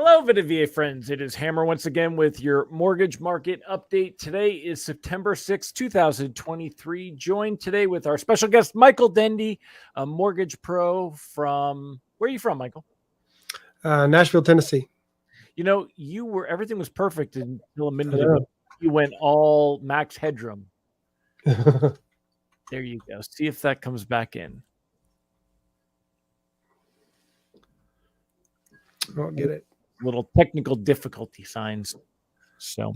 Hello, VA friends. It is Hammer once again with your mortgage market update. Today is September 6, 2023. Joined today with our special guest, Michael Dendy, a mortgage pro from, where are you from, Michael? Nashville, Tennessee. You know, everything was perfect until a minute ago. You went all max headroom. There you go. See if that comes back in. I'll get it. Little technical difficulty signs. So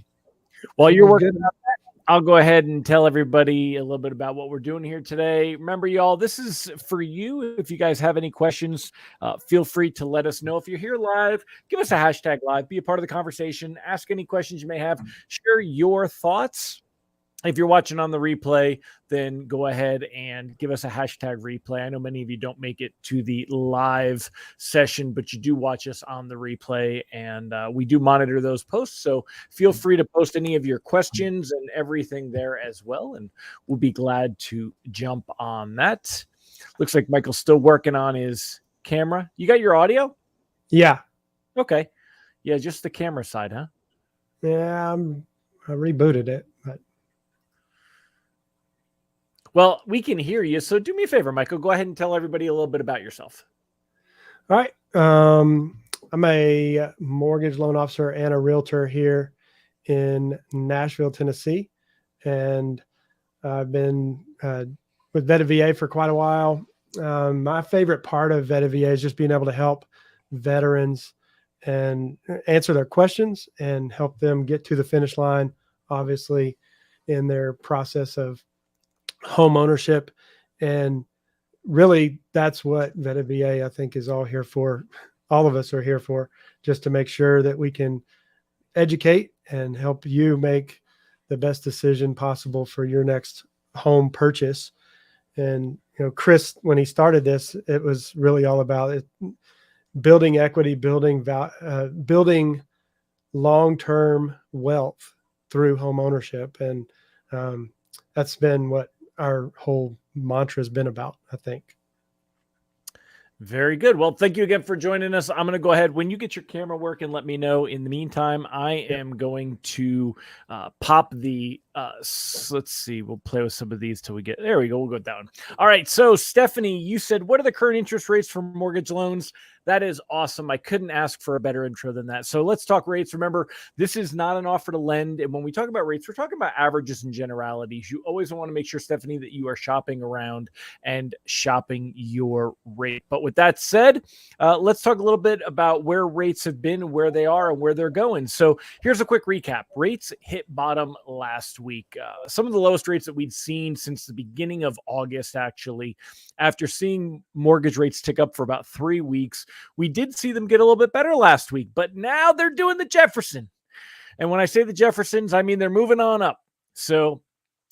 while you're working on that, I'll go ahead and tell everybody a little bit about what we're doing here today. Remember, y'all, this is for you. If you guys have any questions, feel free to let us know. If you're here live, give us a hashtag live, be a part of the conversation, ask any questions you may have, share your thoughts. If you're watching on the replay, then go ahead and give us a hashtag replay. I know many of you don't make it to the live session, but you do watch us on the replay, and we do monitor those posts. So feel free to post any of your questions and everything there as well, and we'll be glad to jump on that. Looks like Michael's still working on his camera. You got your audio? Yeah. Okay. Yeah, just the camera side, huh? Yeah, I rebooted it, but. Well, we can hear you. So do me a favor, Michael. Go ahead and tell everybody a little bit about yourself. All right. I'm a mortgage loan officer and a realtor here in Nashville, Tennessee. And I've been with VA for quite a while. My favorite part of VA is just being able to help veterans and answer their questions and help them get to the finish line, obviously, in their process of home ownership. And really that's what VA I think is all here for. All of us are here for, just to make sure that we can educate and help you make the best decision possible for your next home purchase. And you know, Chris, when he started this, it was really all about it, building equity, building long-term wealth through home ownership. And that's been what our whole mantra has been about, I think. Very good. Well, thank you again for joining us. I'm going to go ahead. When you get your camera working, let me know. In the meantime, I am going to pop the, let's see, we'll play with some of these till we get, there we go. We'll go down. All right. So Stephanie, you said, what are the current interest rates for mortgage loans? That is awesome. I couldn't ask for a better intro than that. So let's talk rates. Remember, this is not an offer to lend. And when we talk about rates, we're talking about averages and generalities. You always want to make sure, Stephanie, that you are shopping around and shopping your rate. But with that said, let's talk a little bit about where rates have been, where they are, and where they're going. So here's a quick recap. Rates hit bottom last week. Some of the lowest rates that we'd seen since the beginning of August, actually. After seeing mortgage rates tick up for about 3 weeks, we did see them get a little bit better last week, but now they're doing the Jefferson. And when I say the Jeffersons, I mean they're moving on up. So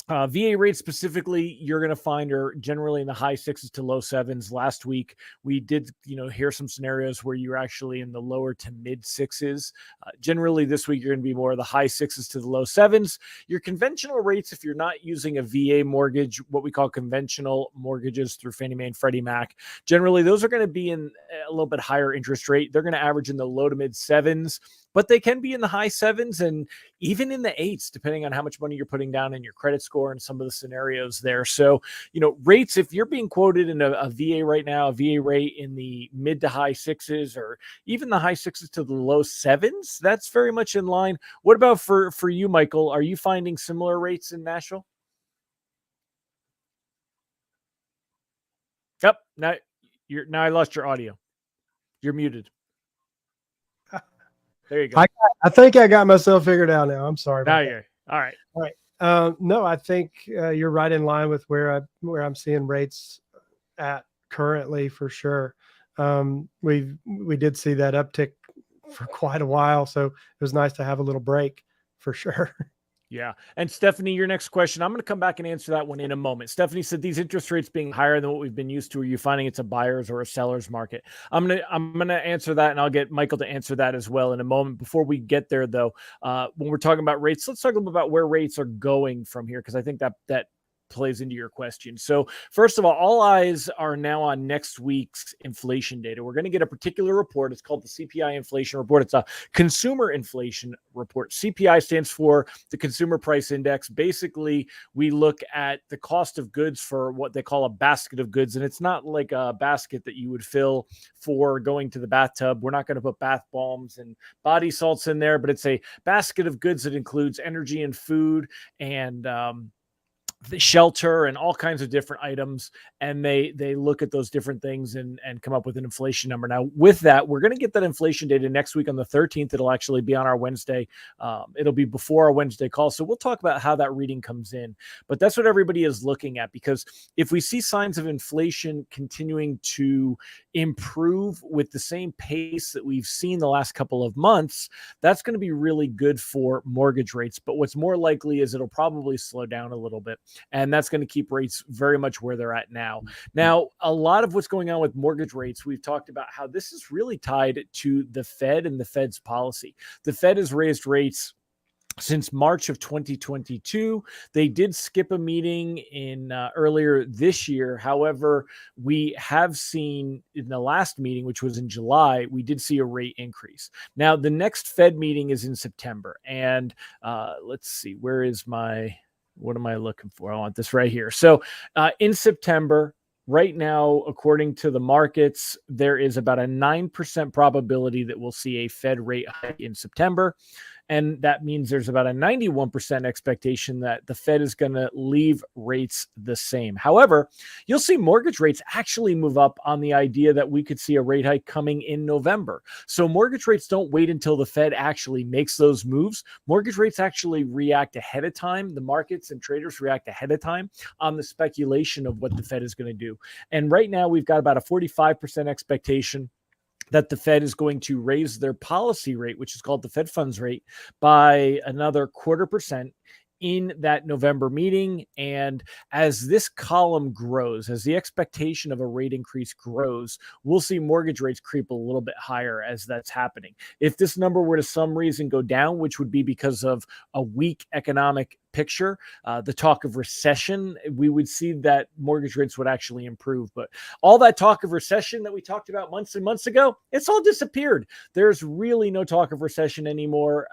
VA rates specifically, you're going to find are generally in the high sixes to low sevens. Last week, we did, hear some scenarios where you're actually in the lower to mid sixes. Generally, this week, you're going to be more of the high sixes to the low sevens. Your conventional rates, if you're not using a VA mortgage, what we call conventional mortgages through Fannie Mae and Freddie Mac, generally, those are going to be in a little bit higher interest rate. They're going to average in the low to mid sevens, but they can be in the high sevens and even in the eights, depending on how much money you're putting down and your credit score and some of the scenarios there. So, rates, if you're being quoted in a VA right now, a VA rate in the mid to high sixes or even the high sixes to the low sevens, that's very much in line. What about for you, Michael? Are you finding similar rates in Nashville? Yep. Now I lost your audio. You're muted. There you go. I think I got myself figured out now. I'm sorry. Now you're all right. All right. No, I think you're right in line with where I'm seeing rates at currently for sure. We did see that uptick for quite a while, so it was nice to have a little break for sure. Yeah. And Stephanie, your next question, I'm going to come back and answer that one in a moment. Stephanie said these interest rates being higher than what we've been used to, are you finding it's a buyer's or a seller's market? I'm going to answer that, and I'll get Michael to answer that as well in a moment. Before we get there, though, when we're talking about rates, let's talk about where rates are going from here, because I think that plays into your question. So first of all eyes are now on next week's inflation data. We're going to get a particular report. It's called the CPI inflation report. It's a consumer inflation report. CPI stands for the Consumer Price Index. Basically, we look at the cost of goods for what they call a basket of goods. And it's not like a basket that you would fill for going to the bathtub. We're not going to put bath bombs and body salts in there, but it's a basket of goods that includes energy and food and the shelter and all kinds of different items, and they look at those different things and come up with an inflation number. Now with that, we're going to get that inflation data next week on the 13th. It'll actually be on our Wednesday. It'll be before our Wednesday call, so we'll talk about how that reading comes in, but that's what everybody is looking at, because if we see signs of inflation continuing to improve with the same pace that we've seen the last couple of months, that's going to be really good for mortgage rates. But what's more likely is it'll probably slow down a little bit, and that's going to keep rates very much where they're at now. Now, a lot of what's going on with mortgage rates, we've talked about how this is really tied to the Fed and the Fed's policy. The Fed has raised rates since March of 2022. They did skip a meeting in earlier this year. However, we have seen in the last meeting, which was in July, we did see a rate increase. Now, the next Fed meeting is in September. And let's see, what am I looking for? I want this right here. So in September, right now, according to the markets, there is about a 9% probability that we'll see a Fed rate hike in September. And that means there's about a 91% expectation that the Fed is going to leave rates the same. However, you'll see mortgage rates actually move up on the idea that we could see a rate hike coming in November. So mortgage rates don't wait until the Fed actually makes those moves. Mortgage rates actually react ahead of time. The markets and traders react ahead of time on the speculation of what the Fed is going to do. And right now, we've got about a 45% expectation that the Fed is going to raise their policy rate, which is called the Fed funds rate, by another 0.25% in that November meeting. And as this column grows, as the expectation of a rate increase grows, we'll see mortgage rates creep a little bit higher as that's happening. If this number were to some reason go down, which would be because of a weak economic picture, the talk of recession, we would see that mortgage rates would actually improve. But all that talk of recession that we talked about months and months ago, it's all disappeared. There's really no talk of recession anymore.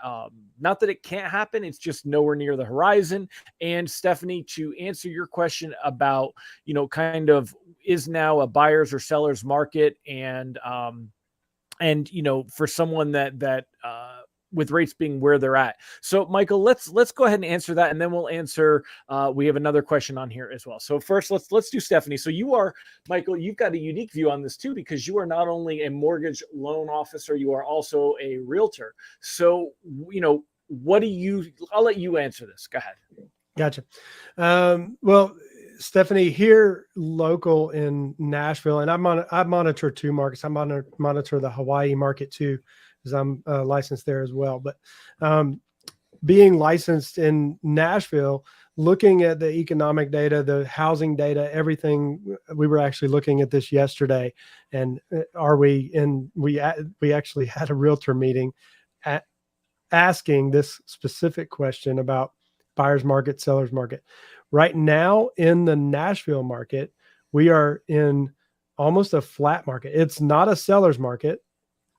Not that it can't happen, it's just nowhere near the horizon. And Stephanie, to answer your question about, kind of is now a buyer's or seller's market, and for someone that with rates being where they're at. So Michael, let's go ahead and answer that, and then we'll answer. We have another question on here as well. So first, let's do Stephanie. So Michael, you've got a unique view on this too, because you are not only a mortgage loan officer, you are also a realtor. So I'll let you answer this. Go ahead. Gotcha. Well, Stephanie, here local in Nashville, and I monitor two markets. I monitor the Hawaii market too, because I'm licensed there as well. But being licensed in Nashville, looking at the economic data, the housing data, everything, we were actually looking at this yesterday. And we actually had a realtor meeting asking this specific question about buyer's market, seller's market. Right now in the Nashville market, we are in almost a flat market. It's not a seller's market,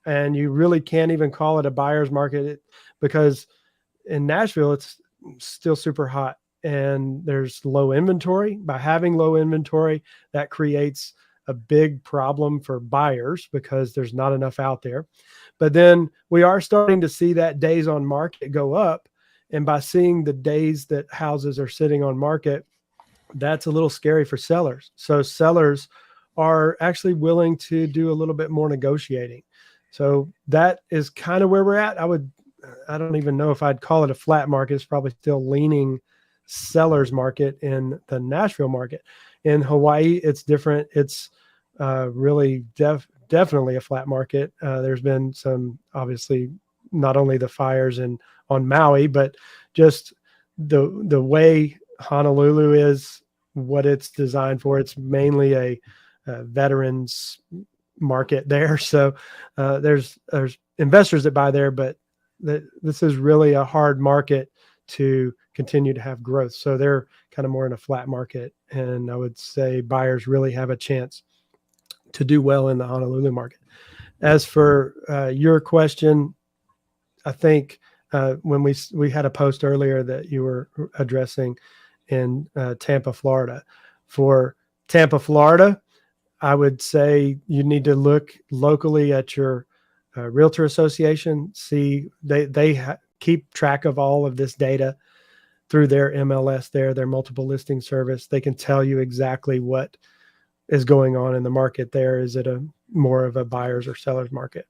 and you really can't even call it a buyer's market, because in Nashville, it's still super hot and there's low inventory. By having low inventory, that creates a big problem for buyers because there's not enough out there. But then we are starting to see that days on market go up. And by seeing the days that houses are sitting on market, that's a little scary for sellers. So sellers are actually willing to do a little bit more negotiating. So that is kind of where we're at. I don't even know if I'd call it a flat market. It's probably still leaning seller's market in the Nashville market. In Hawaii, it's different. It's really definitely a flat market. There's been some, obviously, not only the fires on Maui, but just the way Honolulu is, what it's designed for. It's mainly a veterans market there. So there's investors that buy there, but this is really a hard market to continue to have growth. So they're kind of more in a flat market. And I would say buyers really have a chance to do well in the Honolulu market. As for your question, I think when we had a post earlier that you were addressing in Tampa, Florida. For Tampa, Florida, I would say you need to look locally at your realtor association. See, they keep track of all of this data through their MLS, their multiple listing service. They can tell you exactly what is going on in the market there. Is it a more of a buyer's or seller's market?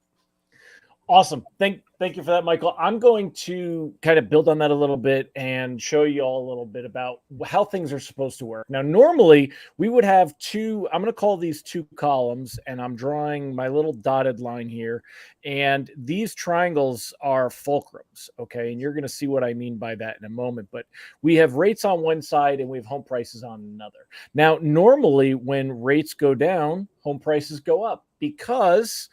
Awesome. Thank you for that, Michael. I'm going to kind of build on that a little bit and show you all a little bit about how things are supposed to work. Now, normally we would have two, I'm going to call these two columns, and I'm drawing my little dotted line here. And these triangles are fulcrums, okay? And you're going to see what I mean by that in a moment. But we have rates on one side and we have home prices on another. Now, normally when rates go down, home prices go up because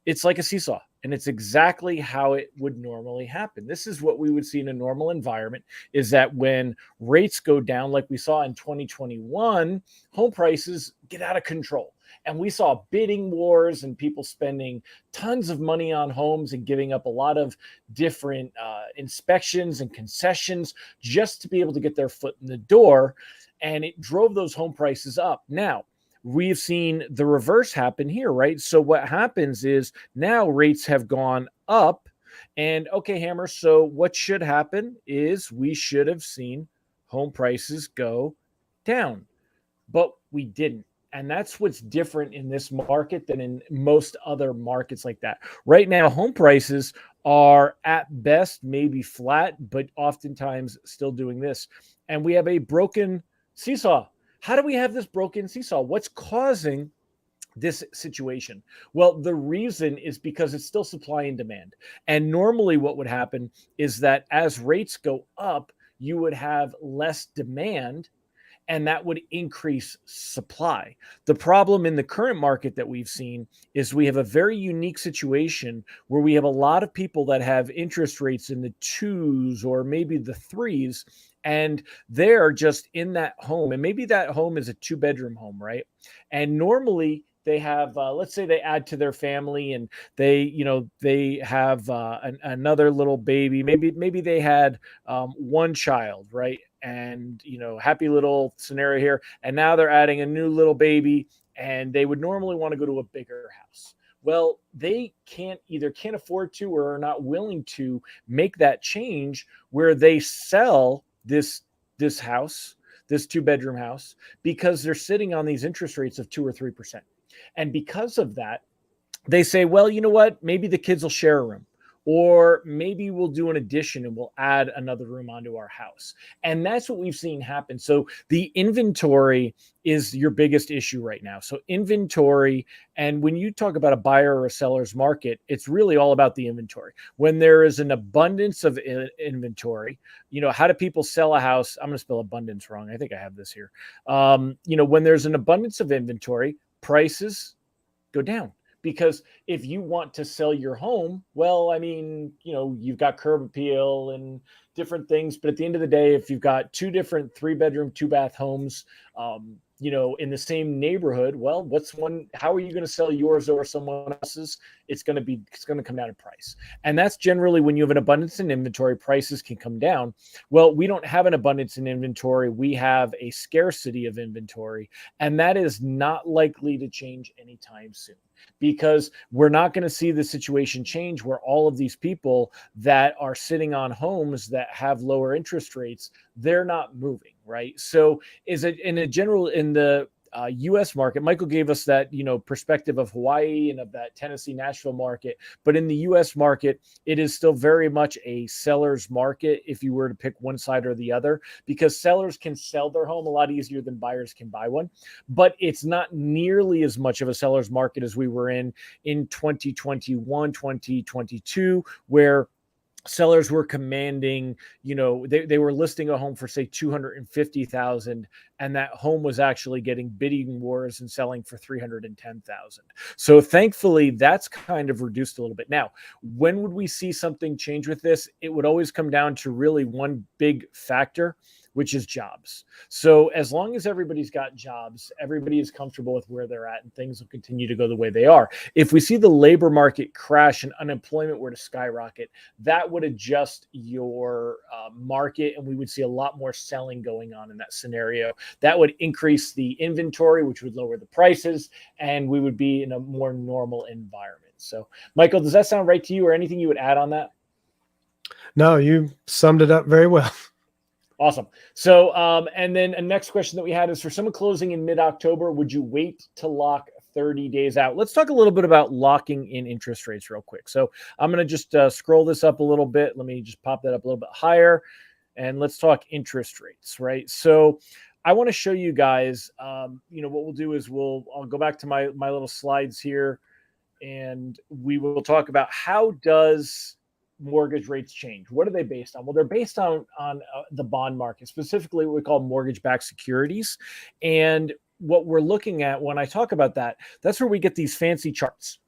it's like a seesaw. And it's exactly how it would normally happen. This is what we would see in a normal environment, is that when rates go down, like we saw in 2021, home prices get out of control. And we saw bidding wars and people spending tons of money on homes and giving up a lot of different inspections and concessions just to be able to get their foot in the door. And it drove those home prices up. Now, we've seen the reverse happen here, right? So what happens is now rates have gone up, and okay, Hammer, so what should happen is we should have seen home prices go down, but we didn't. And that's what's different in this market than in most other markets like that. Right now, home prices are at best maybe flat, but oftentimes still doing this. And we have a broken seesaw. How do we have this broken seesaw? What's causing this situation? Well, the reason is because it's still supply and demand. And normally what would happen is that as rates go up, you would have less demand, and that would increase supply. The problem in the current market that we've seen is we have a very unique situation where we have a lot of people that have interest rates in the 2s or maybe the 3s, and they're just in that home. And maybe that home is a 2-bedroom home, right? And normally they have, let's say they add to their family and they have another little baby. Maybe they had one child, right? And, happy little scenario here. And now they're adding a new little baby, and they would normally want to go to a bigger house. Well, they can't afford to or are not willing to make that change where they sell this house, this 2-bedroom house, because they're sitting on these interest rates of 2 or 3%. And because of that, they say, well, you know what? Maybe the kids will share a room. Or maybe we'll do an addition and we'll add another room onto our house. And that's what we've seen happen. So the inventory is your biggest issue right now. So inventory, and when you talk about a buyer or a seller's market, it's really all about the inventory. When there is an abundance of inventory, how do people sell a house? I'm going to spell abundance wrong. I think I have this here. When there's an abundance of inventory, prices go down. Because if you want to sell your home, well, I mean, you've got curb appeal and different things. But at the end of the day, if you've got 2 different 3-bedroom, 2-bath homes, in the same neighborhood, well, how are you going to sell yours or someone else's? It's going to come down in price. And that's generally when you have an abundance in inventory, prices can come down. Well, we don't have an abundance in inventory. We have a scarcity of inventory, and that is not likely to change anytime soon. Because we're not going to see the situation change where all of these people that are sitting on homes that have lower interest rates, they're not moving, right? So is it in the U.S. market? Michael gave us that, perspective of Hawaii and of that Tennessee, Nashville market. But in the U.S. market, it is still very much a seller's market if you were to pick one side or the other, because sellers can sell their home a lot easier than buyers can buy one. But it's not nearly as much of a seller's market as we were in 2021, 2022, where sellers were commanding, they were listing a home for say 250,000, and that home was actually getting bidding wars and selling for 310,000. So thankfully that's kind of reduced a little bit. Now, when would we see something change with this? It would always come down to really one big factor, which is jobs. So as long as everybody's got jobs, everybody is comfortable with where they're at, and things will continue to go the way they are. If we see the labor market crash and unemployment were to skyrocket, that would adjust your market, and we would see a lot more selling going on in that scenario. That would increase the inventory, which would lower the prices, and we would be in a more normal environment. So, Michael, does that sound right to you, or anything you would add on that? No, you summed it up very well. Awesome. So, and then a next question that we had is, for someone closing in mid-October, would you wait to lock 30 days out? Let's talk a little bit about locking in interest rates real quick. So I'm going to just scroll this up a little bit. Let me just pop that up a little bit higher, and let's talk interest rates, right? So I want to show you guys, what we'll do is I'll go back to my little slides here, and we will talk about how does mortgage rates change. What are they based on? Well, they're based on the bond market, specifically what we call mortgage-backed securities. And what we're looking at when I talk about that, that's where we get these fancy charts.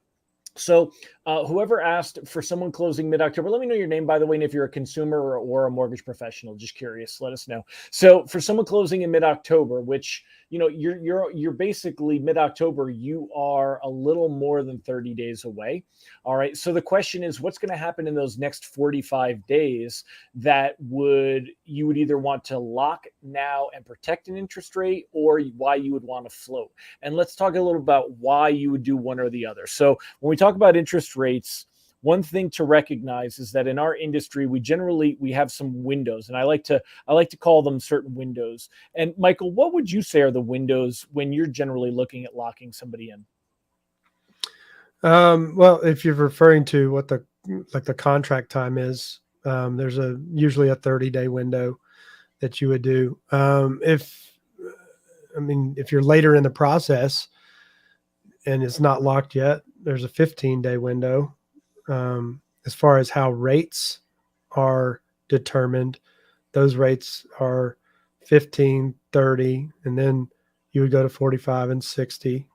So whoever asked for someone closing mid-October, let me know your name, by the way, and if you're a consumer or a mortgage professional, just curious, let us know. So for someone closing in mid-October, which, you're basically mid-October, you are a little more than 30 days away. All right. So the question is, what's going to happen in those next 45 days that you would either want to lock now and protect an interest rate, or why you would want to float? And let's talk a little about why you would do one or the other. So when we talk about interest rates, one thing to recognize is that in our industry, we have some windows, and I like to call them certain windows. And Michael, what would you say are the windows when you're generally looking at locking somebody in? Well, if you're referring to what the contract time is, there's usually a 30-day window that you would do. If you're later in the process and it's not locked yet, there's a 15-day window. As far as how rates are determined, those rates are 15, 30, and then you would go to 45 and 60.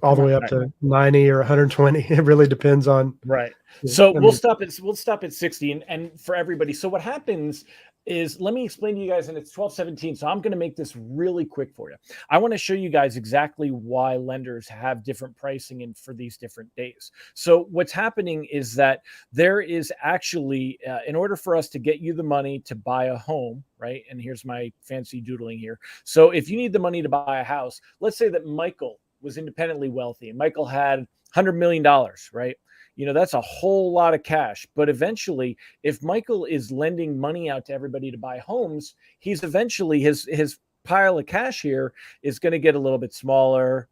All the way up to 90 or 120. It really depends on. Right. So we'll stop at 60, and for everybody. So what happens is, let me explain to you guys, and it's 12:17. So I'm going to make this really quick for you. I want to show you guys exactly why lenders have different pricing for these different days. So what's happening is that there is actually, in order for us to get you the money to buy a home, right? And here's my fancy doodling here. So if you need the money to buy a house, let's say that Michael was independently wealthy and Michael had $100 million, right? That's a whole lot of cash. But eventually, if Michael is lending money out to everybody to buy homes, he's eventually, his pile of cash here is going to get a little bit smaller,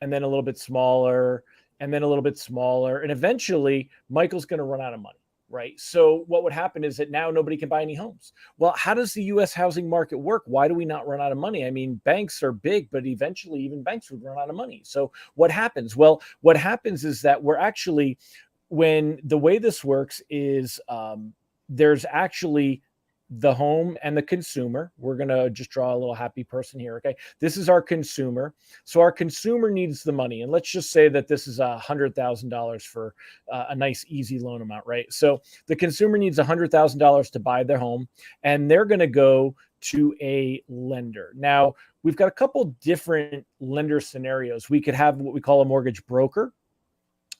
and then a little bit smaller, and then a little bit smaller. And eventually, Michael's going to run out of money. Right. So what would happen is that now nobody can buy any homes. Well, how does the U.S. housing market work? Why do we not run out of money? I mean, banks are big, but eventually even banks would run out of money. So what happens? Well, what happens is that when the way this works is there's actually the home and the consumer. We're going to just draw a little happy person here. Okay. This is our consumer. So our consumer needs the money. And let's just say that this is $100,000 for a nice, easy loan amount, right? So the consumer needs $100,000 to buy their home, and they're going to go to a lender. Now, we've got a couple different lender scenarios. We could have what we call a mortgage broker.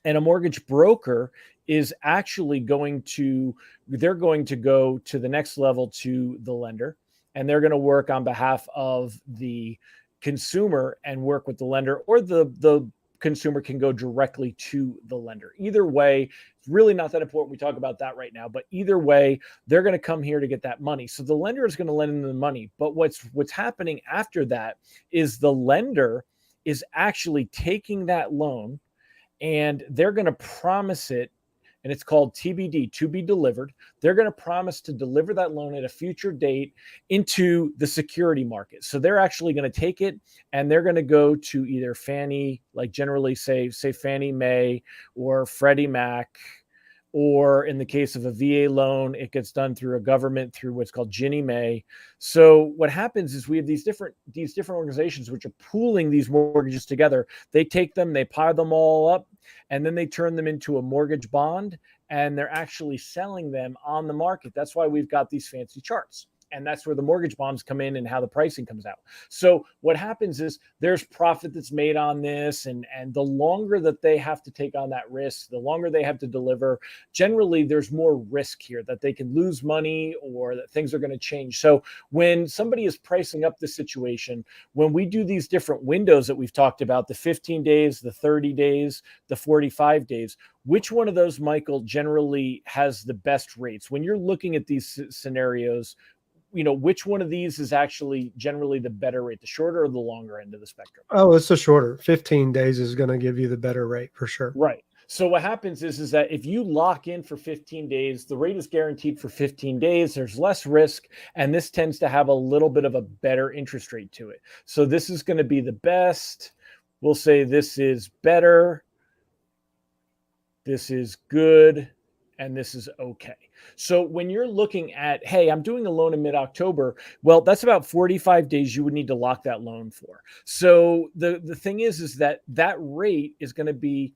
And a mortgage broker is actually going to go to the next level to the lender, and they're going to work on behalf of the consumer and work with the lender, or the consumer can go directly to the lender. Either way, it's really not that important. We talk about that right now, but either way, they're going to come here to get that money. So the lender is going to lend them the money. But what's happening after that is the lender is actually taking that loan, and they're going to promise it and it's called TBD, to be delivered. They're going to promise to deliver that loan at a future date into the security market. So they're actually going to take it and they're going to go to either Fannie, like generally say Fannie Mae or Freddie Mac, or in the case of a VA loan, it gets done through a government through what's called Ginnie Mae. So what happens is we have these different organizations which are pooling these mortgages together. They take them, they pile them all up, and then they turn them into a mortgage bond, and they're actually selling them on the market. That's why we've got these fancy charts. And that's where the mortgage bonds come in and how the pricing comes out. So what happens is there's profit that's made on this. And the longer that they have to take on that risk, the longer they have to deliver, generally there's more risk here that they can lose money or that things are going to change. So when somebody is pricing up the situation, when we do these different windows that we've talked about, the 15 days, the 30 days, the 45 days, which one of those, Michael, generally has the best rates? When you're looking at these scenarios, which one of these is actually generally the better rate, the shorter or the longer end of the spectrum? Oh, it's the shorter. 15 days is going to give you the better rate for sure. Right. So what happens is that if you lock in for 15 days, the rate is guaranteed for 15 days. There's less risk, and this tends to have a little bit of a better interest rate to it. So this is going to be the best. We'll say this is better. This is good. And this is okay. So when you're looking at, hey, I'm doing a loan in mid-October, well, that's about 45 days you would need to lock that loan for. So the thing is that rate is going to be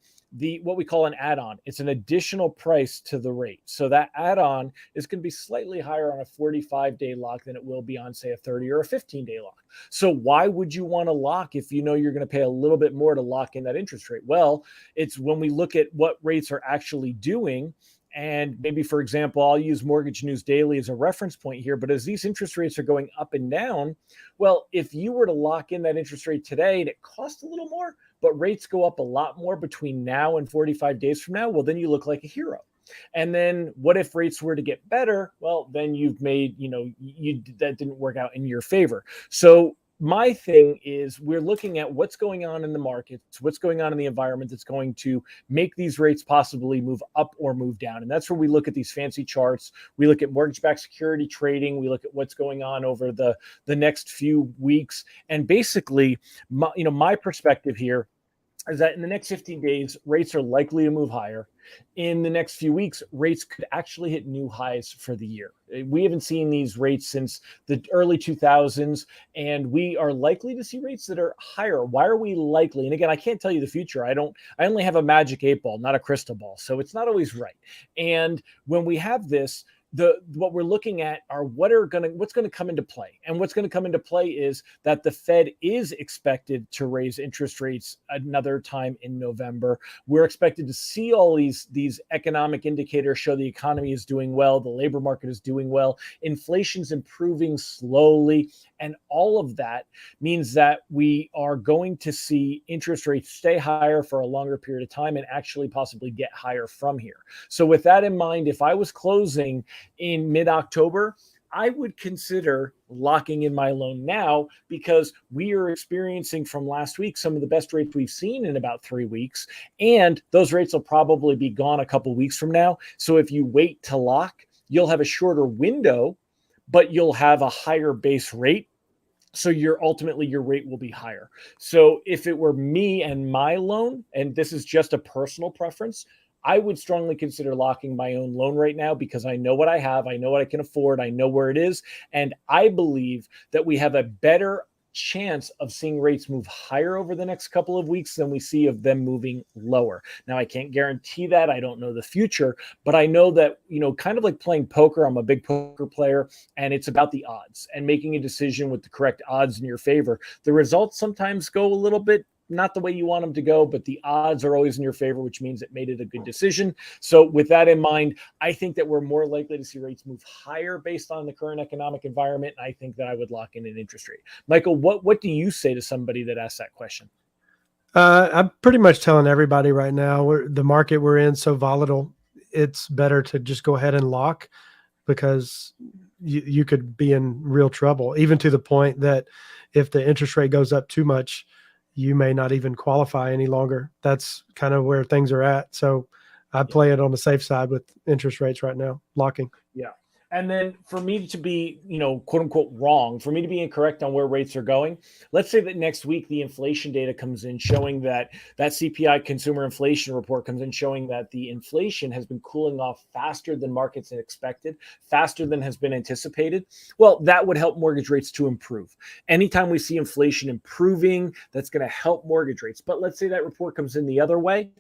what we call an add-on. It's an additional price to the rate. So that add-on is going to be slightly higher on a 45-day lock than it will be on, say, a 30 or a 15-day lock. So why would you want to lock if you know you're going to pay a little bit more to lock in that interest rate? Well, it's when we look at what rates are actually doing. And maybe, for example, I'll use Mortgage News Daily as a reference point here. But as these interest rates are going up and down, well, if you were to lock in that interest rate today and it costs a little more, but rates go up a lot more between now and 45 days from now, well, then you look like a hero. And then what if rates were to get better? Well, then you've made, that didn't work out in your favor. So my thing is we're looking at what's going on in the markets, what's going on in the environment that's going to make these rates possibly move up or move down. And that's where we look at these fancy charts. We look at mortgage-backed security trading. We look at what's going on over the next few weeks. And basically, my perspective here is that in the next 15 days, rates are likely to move higher. In the next few weeks, rates could actually hit new highs for the year. We haven't seen these rates since the early 2000s, and we are likely to see rates that are higher. Why are we likely? And again, I can't tell you the future. I only have a magic 8 ball, not a crystal ball. So it's not always right. And when we have this, what we're looking at are what's going to come into play. And what's going to come into play is that the Fed is expected to raise interest rates another time in November. We're expected to see all these economic indicators show the economy is doing well, the labor market is doing well, inflation's improving slowly, and all of that means that we are going to see interest rates stay higher for a longer period of time and actually possibly get higher from here. So with that in mind, if I was closing in mid-October, I would consider locking in my loan now because we are experiencing from last week some of the best rates we've seen in about 3 weeks. And those rates will probably be gone a couple weeks from now. So if you wait to lock, you'll have a shorter window, but you'll have a higher base rate. So your rate will be higher. So if it were me and my loan, and this is just a personal preference, I would strongly consider locking my own loan right now because I know what I have. I know what I can afford. I know where it is. And I believe that we have a better chance of seeing rates move higher over the next couple of weeks than we see of them moving lower. Now, I can't guarantee that. I don't know the future, but I know that, kind of like playing poker, I'm a big poker player, and it's about the odds and making a decision with the correct odds in your favor. The results sometimes go a little bit not the way you want them to go, but the odds are always in your favor, which means it made it a good decision. So with that in mind, I think that we're more likely to see rates move higher based on the current economic environment. And I think that I would lock in an interest rate. Michael, what do you say to somebody that asks that question? I'm pretty much telling everybody right now, the market we're in so volatile, it's better to just go ahead and lock because you could be in real trouble, even to the point that if the interest rate goes up too much, you may not even qualify any longer. That's kind of where things are at. So I play it on the safe side with interest rates right now, locking. Yeah. And then for me to be, quote unquote, wrong, for me to be incorrect on where rates are going, let's say that next week the inflation data comes in showing that CPI consumer inflation report comes in showing that the inflation has been cooling off faster than markets had expected, faster than has been anticipated. Well, that would help mortgage rates to improve. Anytime we see inflation improving, that's going to help mortgage rates. But let's say that report comes in the other way,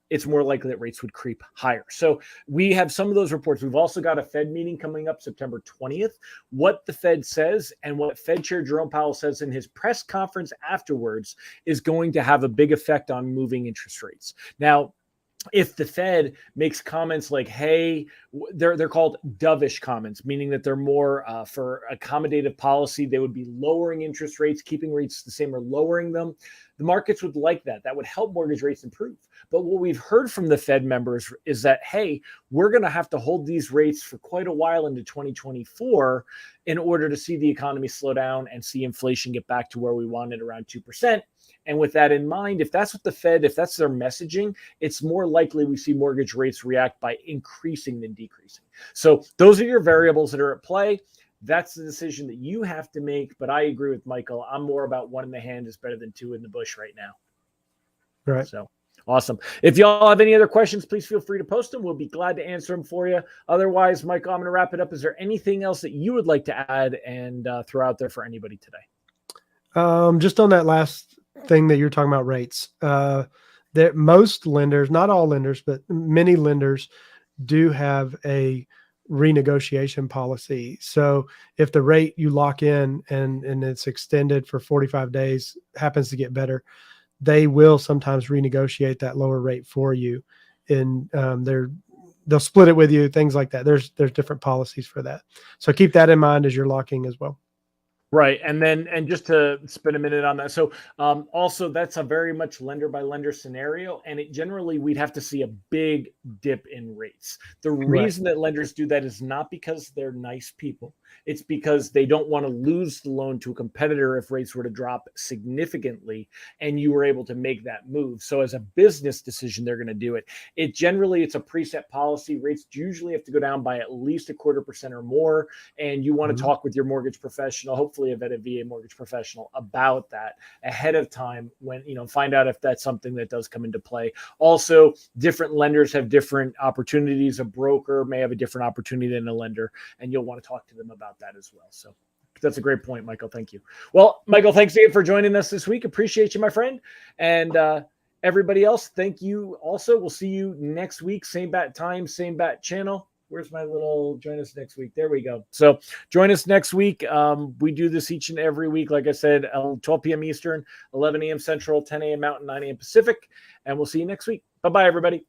it's more likely that rates would creep higher. So we have some of those reports. We've also got a Fed meeting coming up September 20th. What the Fed says and what Fed Chair Jerome Powell says in his press conference afterwards is going to have a big effect on moving interest rates. Now, if the Fed makes comments like, hey, they're called dovish comments, meaning that they're more for accommodative policy, they would be lowering interest rates, keeping rates the same or lowering them. The markets would like that. That would help mortgage rates improve. But what we've heard from the Fed members is that, hey, we're going to have to hold these rates for quite a while into 2024 in order to see the economy slow down and see inflation get back to where we want it, around 2%. And with that in mind, if that's what the Fed, if that's their messaging, it's more likely we see mortgage rates react by increasing than decreasing. So those are your variables that are at play. That's the decision that you have to make. But I agree with Michael. I'm more about one in the hand is better than two in the bush right now. Right. So awesome. If y'all have any other questions, please feel free to post them. We'll be glad to answer them for you. Otherwise, Michael, I'm going to wrap it up. Is there anything else that you would like to add and throw out there for anybody today? Just on that last thing that you're talking about, rates, that most lenders, not all lenders, but many lenders do have a renegotiation policy. So if the rate you lock in and it's extended for 45 days happens to get better, they will sometimes renegotiate that lower rate for you. And they'll split it with you, things like that. There's different policies for that. So keep that in mind as you're locking as well. Right. And just to spend a minute on that. So also that's a very much lender by lender scenario. And it generally, we'd have to see a big dip in rates. The reason that lenders do that is not because they're nice people. It's because they don't want to lose the loan to a competitor if rates were to drop significantly and you were able to make that move. So as a business decision, they're going to do it. It's a preset policy. Rates usually have to go down by at least 0.25% or more. And you want to talk with your mortgage professional, hopefully a VA mortgage professional, about that ahead of time when, find out if that's something that does come into play. Also, different lenders have different opportunities. A broker may have a different opportunity than a lender, and you'll want to talk to them about that as well. So that's a great point, Michael. Thank you. Well, Michael, thanks again for joining us this week. Appreciate you, my friend. And everybody else, thank you also. We'll see you next week. Same bat time, same bat channel. Where's my little join us next week? There we go. So join us next week. We do this each and every week. Like I said, 12 p.m. Eastern, 11 a.m. Central, 10 a.m. Mountain, 9 a.m. Pacific. And we'll see you next week. Bye-bye, everybody.